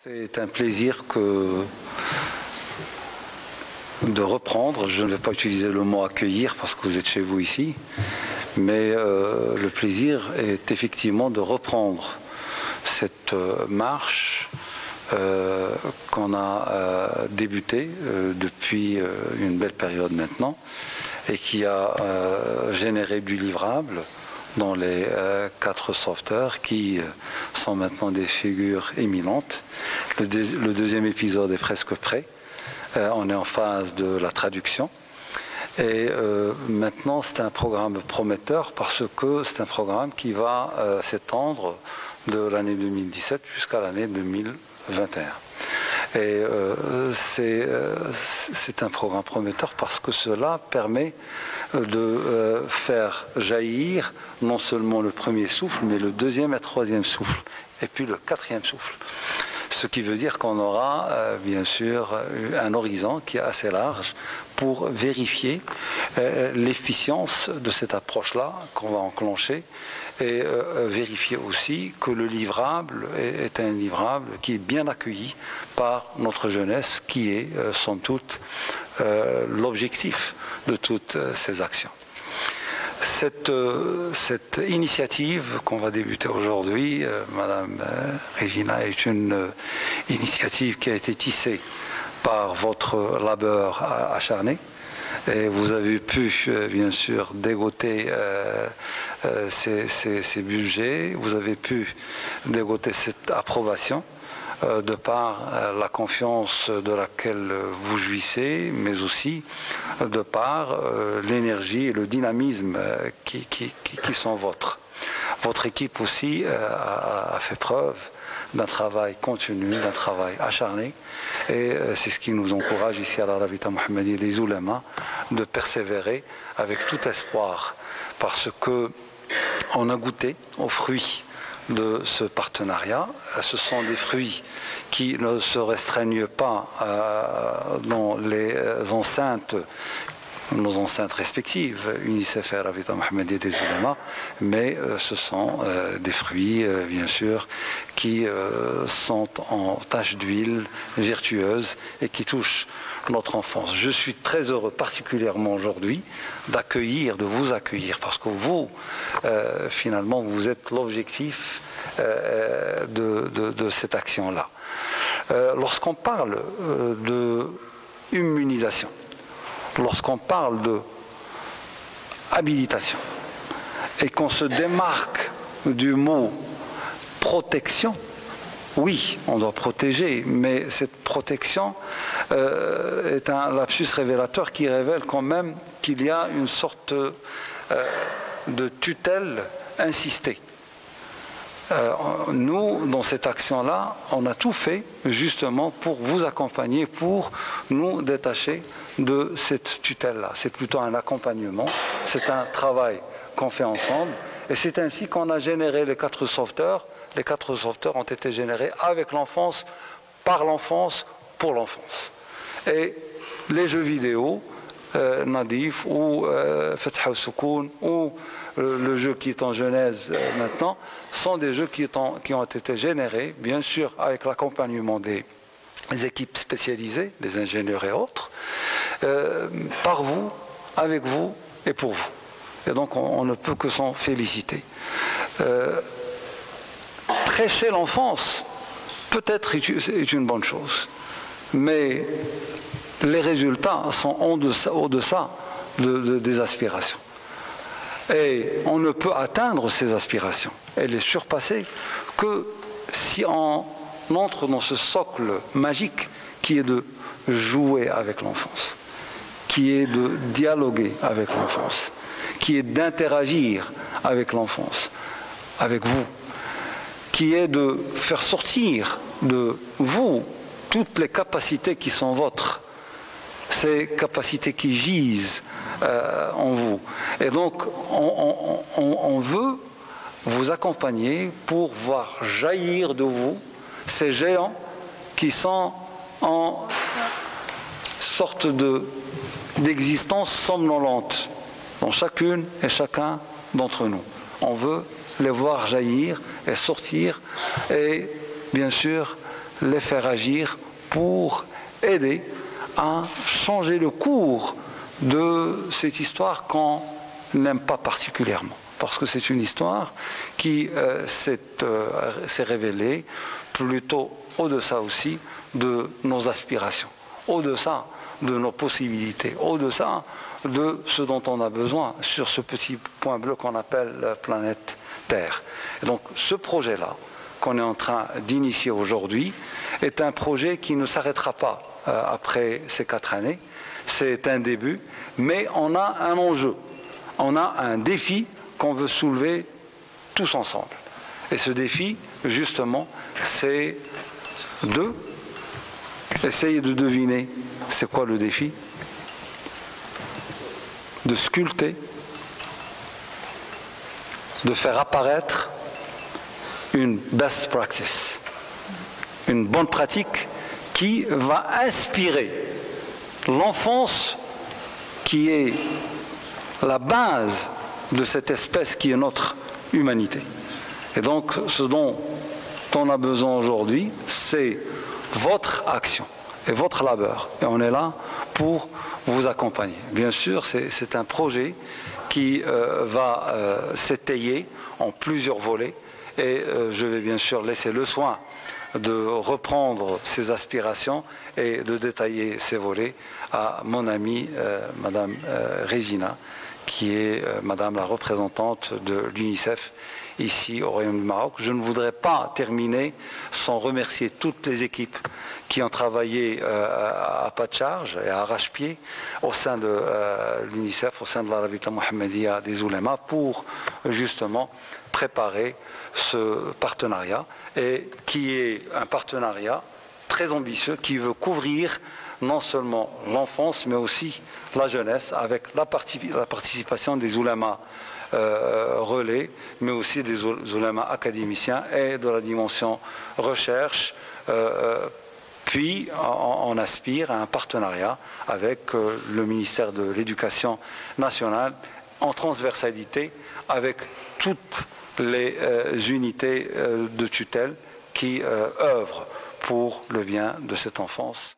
C'est un plaisir de reprendre. Je ne vais pas utiliser le mot accueillir parce que vous êtes chez vous ici, mais le plaisir est effectivement de reprendre cette marche qu'on a débutée depuis une belle période maintenant et qui a généré du livrable dans les 4 sauveteurs qui sont maintenant des figures éminentes. Le deuxième épisode est presque prêt. On est en phase de la traduction. Et maintenant, c'est un programme prometteur parce que c'est un programme qui va s'étendre de l'année 2017 jusqu'à l'année 2021. Et c'est un programme prometteur parce que cela permet de faire jaillir non seulement le premier souffle, mais le deuxième et troisième souffle, et puis le quatrième souffle. Ce qui veut dire qu'on aura bien sûr un horizon qui est assez large pour vérifier l'efficience de cette approche-là qu'on va enclencher et vérifier aussi que le livrable est un livrable qui est bien accueilli par notre jeunesse, qui est somme toute l'objectif de toutes ces actions. Cette initiative qu'on va débuter aujourd'hui, Madame Regina, est une initiative qui a été tissée par votre labeur acharné. Et vous avez pu, bien sûr, dégoter ces budgets, vous avez pu dégoter cette approbation de par la confiance de laquelle vous jouissez, mais aussi de par l'énergie et le dynamisme qui sont vôtres. Votre équipe aussi a fait preuve d'un travail continu, d'un travail acharné, et c'est ce qui nous encourage ici à la Rabita Mohammedia des Oulémas de persévérer avec tout espoir, parce que on a goûté aux fruits de ce partenariat. Ce sont des fruits qui ne se restreignent pas dans les enceintes, nos enceintes respectives, UNICEF et Rabita Mohammedia des Oulémas, mais ce sont des fruits, bien sûr, qui sont en tache d'huile vertueuse et qui touchent notre enfance. Je suis très heureux, particulièrement aujourd'hui, de vous accueillir, parce que vous, finalement, vous êtes l'objectif de cette action-là. Lorsqu'on parle de immunisation, lorsqu'on parle de habilitation, et qu'on se démarque du mot protection, oui, on doit protéger, mais cette protection est un lapsus révélateur qui révèle quand même qu'il y a une sorte de tutelle insistée. Nous, dans cette action-là, on a tout fait justement pour vous accompagner, pour nous détacher de cette tutelle-là. C'est plutôt un accompagnement, c'est un travail qu'on fait ensemble, et c'est ainsi qu'on a généré les 4 sauveteurs. Les 4 sauveteurs ont été générés avec l'enfance, par l'enfance, pour l'enfance. Et les jeux vidéo, Nadif ou Fatha al-Soukoun ou le jeu qui est en genèse maintenant, sont des jeux qui ont été générés, bien sûr, avec l'accompagnement des équipes spécialisées, des ingénieurs et autres, par vous, avec vous et pour vous. Et donc on ne peut que s'en féliciter. Prêcher l'enfance, peut-être est une bonne chose, mais les résultats sont au-deçà des aspirations. Et on ne peut atteindre ces aspirations et les surpasser que si on entre dans ce socle magique qui est de jouer avec l'enfance, qui est de dialoguer avec l'enfance, qui est d'interagir avec l'enfance, avec vous, qui est de faire sortir de vous toutes les capacités qui sont vôtres, ces capacités qui gisent en vous. Et donc, on veut vous accompagner pour voir jaillir de vous ces géants qui sont en sorte d'existence somnolente dans chacune et chacun d'entre nous. On veut les voir jaillir et sortir et bien sûr les faire agir pour aider à changer le cours de cette histoire qu'on n'aime pas particulièrement. Parce que c'est une histoire qui s'est révélée plutôt au-deçà aussi de nos aspirations, au-deçà de nos possibilités, au-deçà de ce dont on a besoin sur ce petit point bleu qu'on appelle la planète Terre. Et donc ce projet-là qu'on est en train d'initier aujourd'hui est un projet qui ne s'arrêtera pas après ces 4 années. C'est un début, mais on a un enjeu, on a un défi qu'on veut soulever tous ensemble. Et ce défi, justement, c'est de essayer de deviner c'est quoi le défi, de sculpter, de faire apparaître une best practice, une bonne pratique qui va inspirer l'enfance qui est la base de cette espèce qui est notre humanité. Et donc, ce dont on a besoin aujourd'hui, c'est votre action et votre labeur. Et on est là pour vous accompagner. Bien sûr, c'est un projet qui va s'étayer en plusieurs volets. Et je vais bien sûr laisser le soin de reprendre ces aspirations et de détailler ces volets à mon amie, Madame Regina, qui est Madame la représentante de l'UNICEF ici au Royaume du Maroc. Je ne voudrais pas terminer sans remercier toutes les équipes qui ont travaillé à pas de charge et à arrache-pied au sein de l'UNICEF, au sein de la Rabita Mohammedia des Oulémas, pour justement préparer ce partenariat, et qui est un partenariat très ambitieux qui veut couvrir non seulement l'enfance mais aussi la jeunesse, avec la participation des oulémas relais, mais aussi des oulémas académiciens et de la dimension recherche. Puis on aspire à un partenariat avec le ministère de l'Éducation nationale en transversalité avec toutes les unités de tutelle qui œuvrent pour le bien de cette enfance.